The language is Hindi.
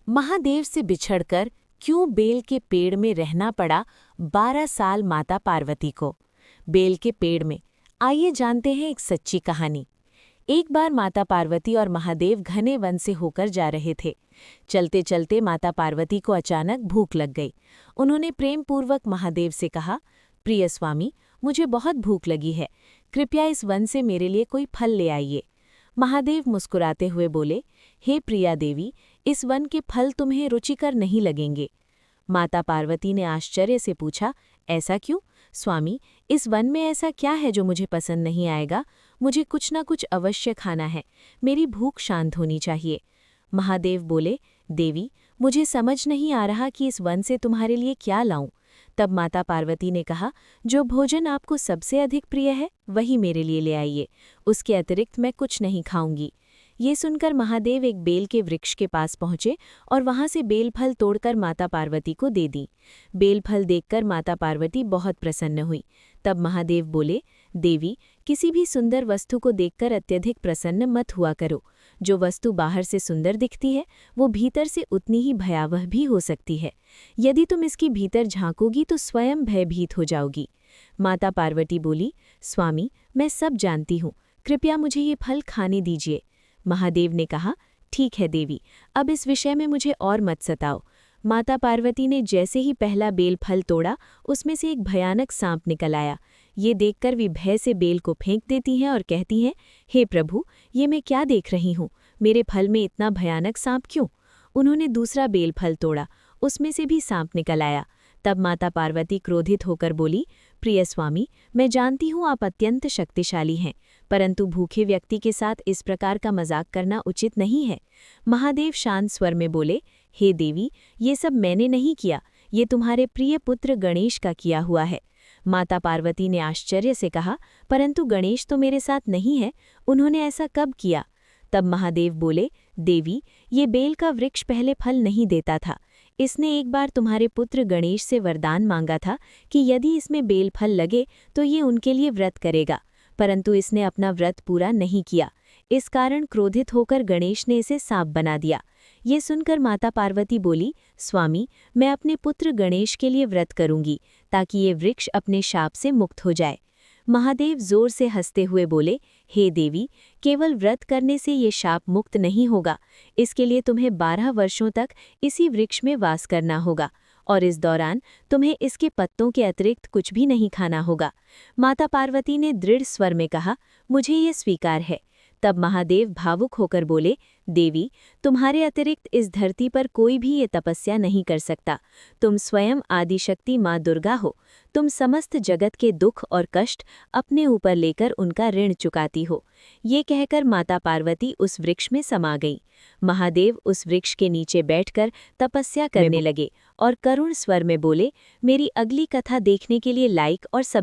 महादेव से बिछड़कर क्यों बेल के पेड़ में रहना पड़ा 12 साल माता पार्वती को। बेल के पेड़ में आइए जानते हैं एक सच्ची कहानी। एक बार माता पार्वती और महादेव घने वन से होकर जा रहे थे। चलते चलते माता पार्वती को अचानक भूख लग गई। उन्होंने प्रेम पूर्वक महादेव से कहा, प्रिय स्वामी, मुझे बहुत भूख लगी है, कृपया इस वन से मेरे लिए कोई फल ले आइए। महादेव मुस्कुराते हुए बोले, हे प्रिया देवी, इस वन के फल तुम्हें रुचिकर नहीं लगेंगे। माता पार्वती ने आश्चर्य से पूछा, ऐसा क्यों? स्वामी, इस वन में ऐसा क्या है जो मुझे पसंद नहीं आएगा? मुझे कुछ न कुछ अवश्य खाना है, मेरी भूख शांत होनी चाहिए। महादेव बोले, देवी, मुझे समझ नहीं आ रहा कि इस वन से तुम्हारे लिए क्या लाऊं। तब माता पार्वती ने कहा, जो भोजन आपको सबसे अधिक प्रिय है वही मेरे लिए ले आइए, उसके अतिरिक्त मैं कुछ नहीं खाऊंगी। ये सुनकर महादेव एक बेल के वृक्ष के पास पहुंचे और वहां से बेलफल तोड़कर माता पार्वती को दे दी। बेलफल देखकर माता पार्वती बहुत प्रसन्न हुई। तब महादेव बोले, देवी, किसी भी सुंदर वस्तु को देखकर अत्यधिक प्रसन्न मत हुआ करो। जो वस्तु बाहर से सुंदर दिखती है वो भीतर से उतनी ही भयावह भी हो सकती है। यदि तुम इसकी भीतर झांकोगी तो स्वयं भयभीत हो जाओगी। माता पार्वती बोली, स्वामी, मैं सब जानती हूँ, कृपया मुझे ये फल खाने दीजिए। महादेव ने कहा, ठीक है देवी, अब इस विषय में मुझे और मत सताओ। माता पार्वती ने जैसे ही पहला बेल फल तोड़ा, उसमें से एक भयानक सांप निकल आया। ये देखकर वे भय से बेल को फेंक देती हैं और कहती हैं, हे प्रभु, ये मैं क्या देख रही हूँ, मेरे फल में इतना भयानक सांप क्यों? उन्होंने दूसरा बेल फल तोड़ा, उसमें से भी सांप निकल आया। तब माता पार्वती क्रोधित होकर बोली, प्रिय स्वामी, मैं जानती हूँ आप अत्यंत शक्तिशाली हैं, परंतु भूखे व्यक्ति के साथ इस प्रकार का मजाक करना उचित नहीं है। महादेव शांत स्वर में बोले, हे देवी, ये सब मैंने नहीं किया, ये तुम्हारे प्रिय पुत्र गणेश का किया हुआ है। माता पार्वती ने आश्चर्य से कहा, परंतु गणेश तो मेरे साथ नहीं है, उन्होंने ऐसा कब किया? तब महादेव बोले, देवी, ये बेल का वृक्ष पहले फल नहीं देता था। इसने एक बार तुम्हारे पुत्र गणेश से वरदान मांगा था कि यदि इसमें बेल फल लगे तो ये उनके लिए व्रत करेगा, परंतु इसने अपना व्रत पूरा नहीं किया। इस कारण क्रोधित होकर गणेश ने इसे सांप बना दिया। ये सुनकर माता पार्वती बोली, स्वामी, मैं अपने पुत्र गणेश के लिए व्रत करूंगी ताकि ये वृक्ष अपने शाप से मुक्त हो जाए। महादेव जोर से हंसते हुए बोले, हे देवी, केवल व्रत करने से ये शाप मुक्त नहीं होगा, इसके लिए तुम्हें 12 वर्षों तक इसी वृक्ष में वास करना होगा और इस दौरान तुम्हें इसके पत्तों के अतिरिक्त कुछ भी नहीं खाना होगा। माता पार्वती ने दृढ़ स्वर में कहा, मुझे ये स्वीकार है। तब महादेव भावुक होकर बोले, देवी, तुम्हारे अतिरिक्त इस धरती पर कोई भी ये तपस्या नहीं कर सकता। तुम स्वयं आदिशक्ति माँ दुर्गा हो। तुम समस्त जगत के दुख और कष्ट अपने ऊपर लेकर उनका ऋण चुकाती हो। ये कहकर माता पार्वती उस वृक्ष में समा गई। महादेव उस वृक्ष के नीचे बैठकर तपस्या करने लगे और करुण स्वर में बोले, मेरी अगली कथा देखने के लिए लाइक और सब्सक्राइब